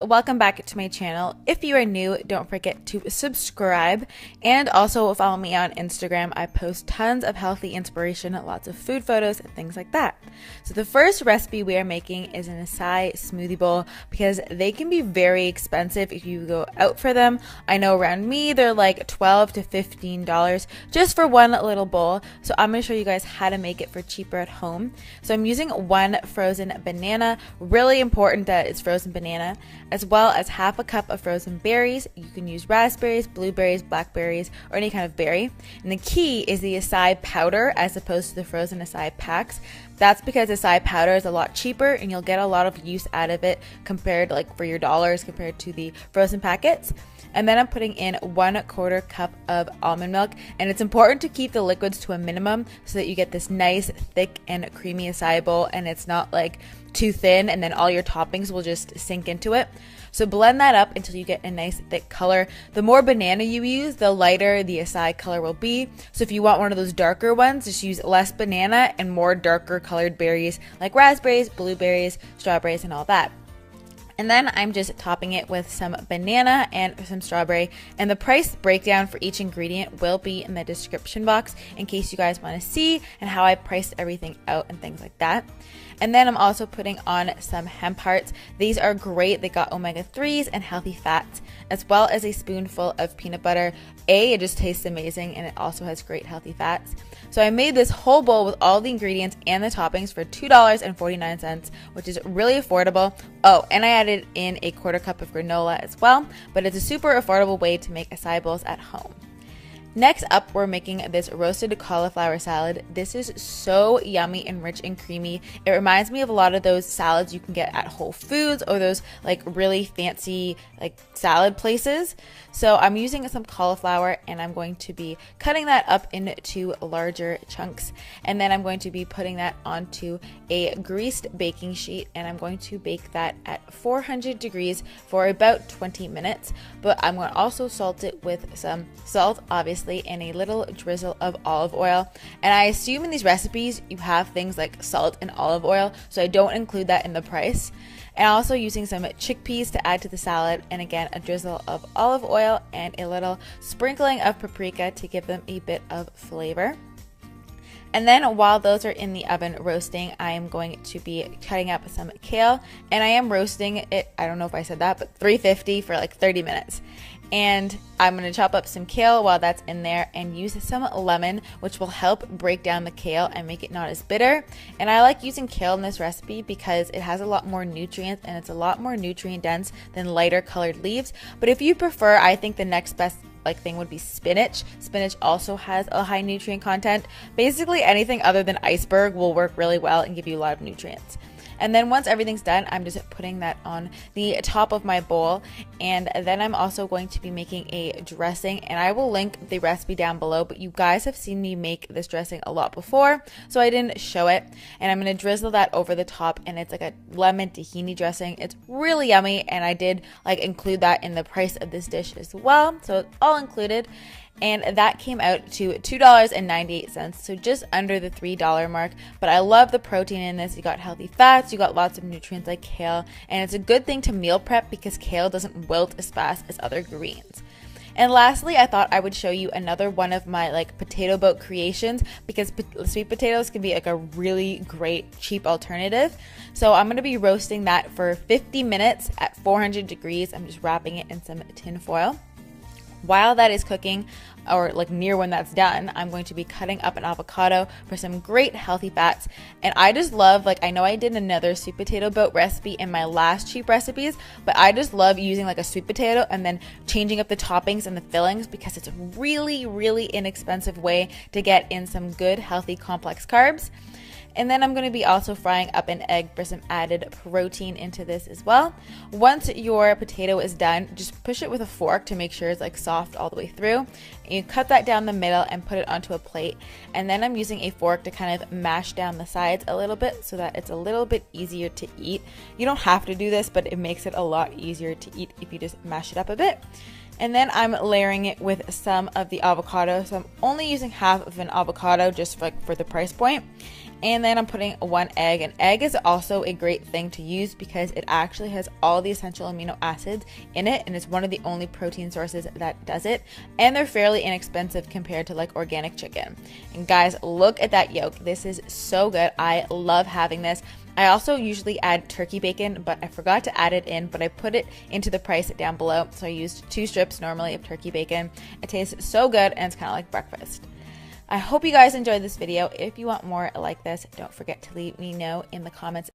Welcome back to my channel. If you are new, don't forget to subscribe and also follow me on Instagram. I post tons of healthy inspiration, lots of food photos and things like that. So the first recipe we are making is an acai smoothie bowl because they can be very expensive if you go out for them. I know around me they're like $12 to $15 just for one little bowl. So I'm going to show you guys how to make it for cheaper at home. So I'm using one frozen banana, really important that it's frozen banana, as well as half a cup of frozen berries. You can use raspberries, blueberries, blackberries, or any kind of berry. And the key is the acai powder as opposed to the frozen acai packs. That's because acai powder is a lot cheaper and you'll get a lot of use out of it compared for your dollars compared to the frozen packets. And then I'm putting in 1/4 cup of almond milk, and it's important to keep the liquids to a minimum so that you get this nice thick and creamy acai bowl and it's not like too thin and then all your toppings will just sink into it. So blend that up until you get a nice thick color. The more banana you use, the lighter the acai color will be. So if you want one of those darker ones, just use less banana and more darker colored berries like raspberries, blueberries, strawberries, and all that. And then I'm just topping it with some banana and some strawberry. And the price breakdown for each ingredient will be in the description box in case you guys want to see and how I priced everything out and things like that. And then I'm also putting on some hemp hearts. These are great. They got omega-3s and healthy fats, as well as a spoonful of peanut butter. It just tastes amazing and it also has great healthy fats. So I made this whole bowl with all the ingredients and the toppings for $2.49, which is really affordable. Oh, and I added in a 1/4 cup of granola as well, but it's a super affordable way to make acai bowls at home. Next up, we're making this roasted cauliflower salad. This is so yummy and rich and creamy. It reminds me of a lot of those salads you can get at Whole Foods or those like really fancy like salad places. So I'm using some cauliflower and I'm going to be cutting that up into larger chunks. And then I'm going to be putting that onto a greased baking sheet and I'm going to bake that at 400 degrees for about 20 minutes. But I'm going to also salt it with some salt, obviously, and a little drizzle of olive oil. And I assume in these recipes you have things like salt and olive oil, so I don't include that in the price. And also using some chickpeas to add to the salad, and again a drizzle of olive oil and a little sprinkling of paprika to give them a bit of flavor. And then while those are in the oven roasting, I am going to be cutting up some kale, and I am roasting it, I don't know if I said that, but 350 for like 30 minutes. And I'm going to chop up some kale while that's in there and use some lemon, which will help break down the kale and make it not as bitter. And I like using kale in this recipe because it has a lot more nutrients and it's a lot more nutrient dense than lighter colored leaves. But if you prefer, I think the next best thing would be spinach. Spinach also has a high nutrient content. Basically anything other than iceberg will work really well and give you a lot of nutrients. And then once everything's done, I'm just putting that on the top of my bowl. And then I'm also going to be making a dressing, and I will link the recipe down below, but you guys have seen me make this dressing a lot before, so I didn't show it. And I'm going to drizzle that over the top, and it's like a lemon tahini dressing. It's really yummy, and I did include that in the price of this dish as well, so it's all included. And that came out to $2.98, so just under the $3 mark. But I love the protein in this. You got healthy fats, you got lots of nutrients like kale, and it's a good thing to meal prep because kale doesn't wilt as fast as other greens. And lastly, I thought I would show you another one of my potato boat creations because sweet potatoes can be a really great cheap alternative. So I'm going to be roasting that for 50 minutes at 400 degrees. I'm just wrapping it in some tin foil. While that is cooking, or near when that's done, I'm going to be cutting up an avocado for some great healthy fats. And I just love, I know I did another sweet potato boat recipe in my last cheap recipes, but I just love using a sweet potato and then changing up the toppings and the fillings because it's a really, really inexpensive way to get in some good, healthy, complex carbs. And then I'm going to be also frying up an egg for some added protein into this as well. Once your potato is done, just push it with a fork to make sure it's soft all the way through. And you cut that down the middle and put it onto a plate. And then I'm using a fork to kind of mash down the sides a little bit so that it's a little bit easier to eat. You don't have to do this, but it makes it a lot easier to eat if you just mash it up a bit. And then I'm layering it with some of the avocado. So I'm only using half of an avocado just for the price point. And then I'm putting 1 egg. An egg is also a great thing to use because it actually has all the essential amino acids in it, and it's one of the only protein sources that does it. And they're fairly inexpensive compared to like organic chicken. And guys, look at that yolk. This is so good. I love having this. I also usually add turkey bacon, but I forgot to add it in, but I put it into the price down below. So I used 2 strips normally of turkey bacon. It tastes so good, and it's kind of like breakfast. I hope you guys enjoyed this video. If you want more like this, don't forget to leave me know in the comments